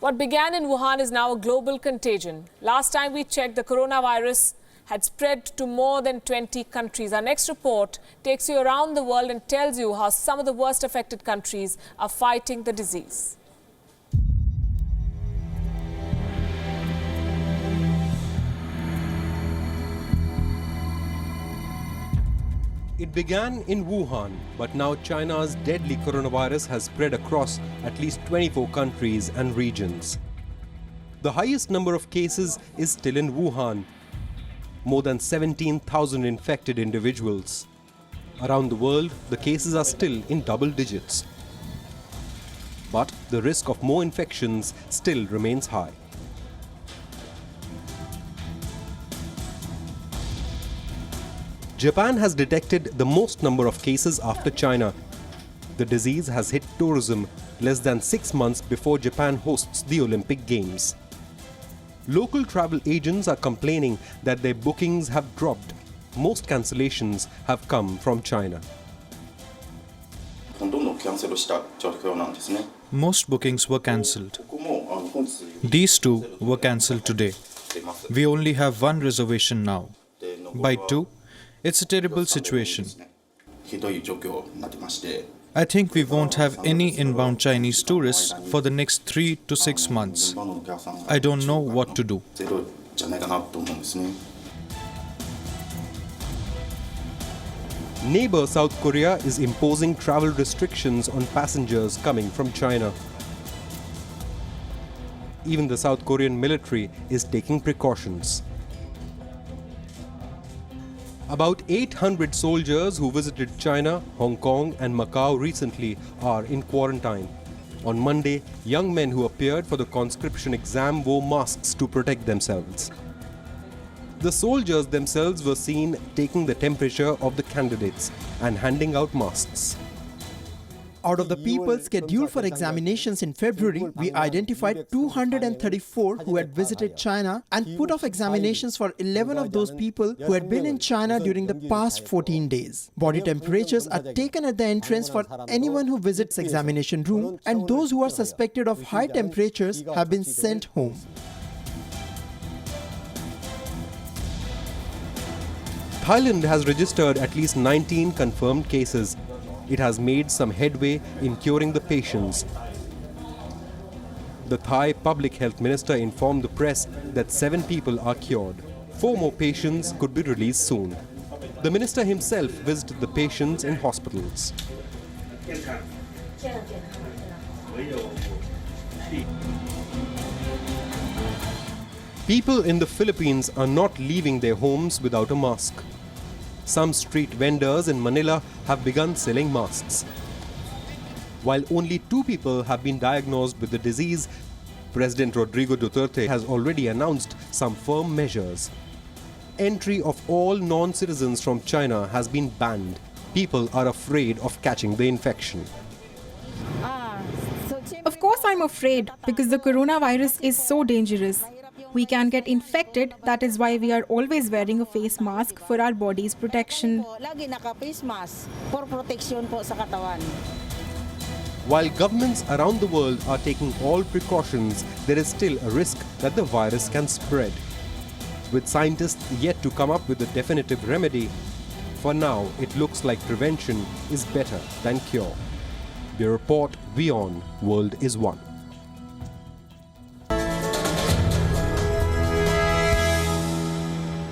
What began in Wuhan is now a global contagion. Last time we checked, the coronavirus had spread to more than 20 countries. Our next report takes you around the world and tells you how some of the worst affected countries are fighting the disease. It began in Wuhan, but now China's deadly coronavirus has spread across at least 24 countries and regions. The highest number of cases is still in Wuhan, more than 17,000 infected individuals. Around the world, the cases are still in double digits. But the risk of more infections still remains high. Japan has detected the most number of cases after China. The disease has hit tourism less than 6 months before Japan hosts the Olympic Games. Local travel agents are complaining that their bookings have dropped. Most cancellations have come from China. Most bookings were cancelled. These two were cancelled today. We only have one reservation now. By two, it's a terrible situation. I think we won't have any inbound Chinese tourists for the next 3 to 6 months. I don't know what to do. Neighbor South Korea is imposing travel restrictions on passengers coming from China. Even the South Korean military is taking precautions. About 800 soldiers who visited China, Hong Kong and Macau recently are in quarantine. On Monday, young men who appeared for the conscription exam wore masks to protect themselves. The soldiers themselves were seen taking the temperature of the candidates and handing out masks. Out of the people scheduled for examinations in February, we identified 234 who had visited China and put off examinations for 11 of those people who had been in China during the past 14 days. Body temperatures are taken at the entrance for anyone who visits examination room, and those who are suspected of high temperatures have been sent home. Thailand has registered at least 19 confirmed cases. It has made some headway in curing the patients. The Thai public health minister informed the press that 7 people are cured. 4 more patients could be released soon. The minister himself visited the patients in hospitals. People in the Philippines are not leaving their homes without a mask. Some street vendors in Manila have begun selling masks. While only 2 people have been diagnosed with the disease, President Rodrigo Duterte has already announced some firm measures. Entry of all non-citizens from China has been banned. People are afraid of catching the infection. Of course I'm afraid, because the coronavirus is so dangerous. We can get infected, that is why we are always wearing a face mask for our body's protection. While governments around the world are taking all precautions, there is still a risk that the virus can spread. With scientists yet to come up with a definitive remedy, for now it looks like prevention is better than cure. The report WION World is One.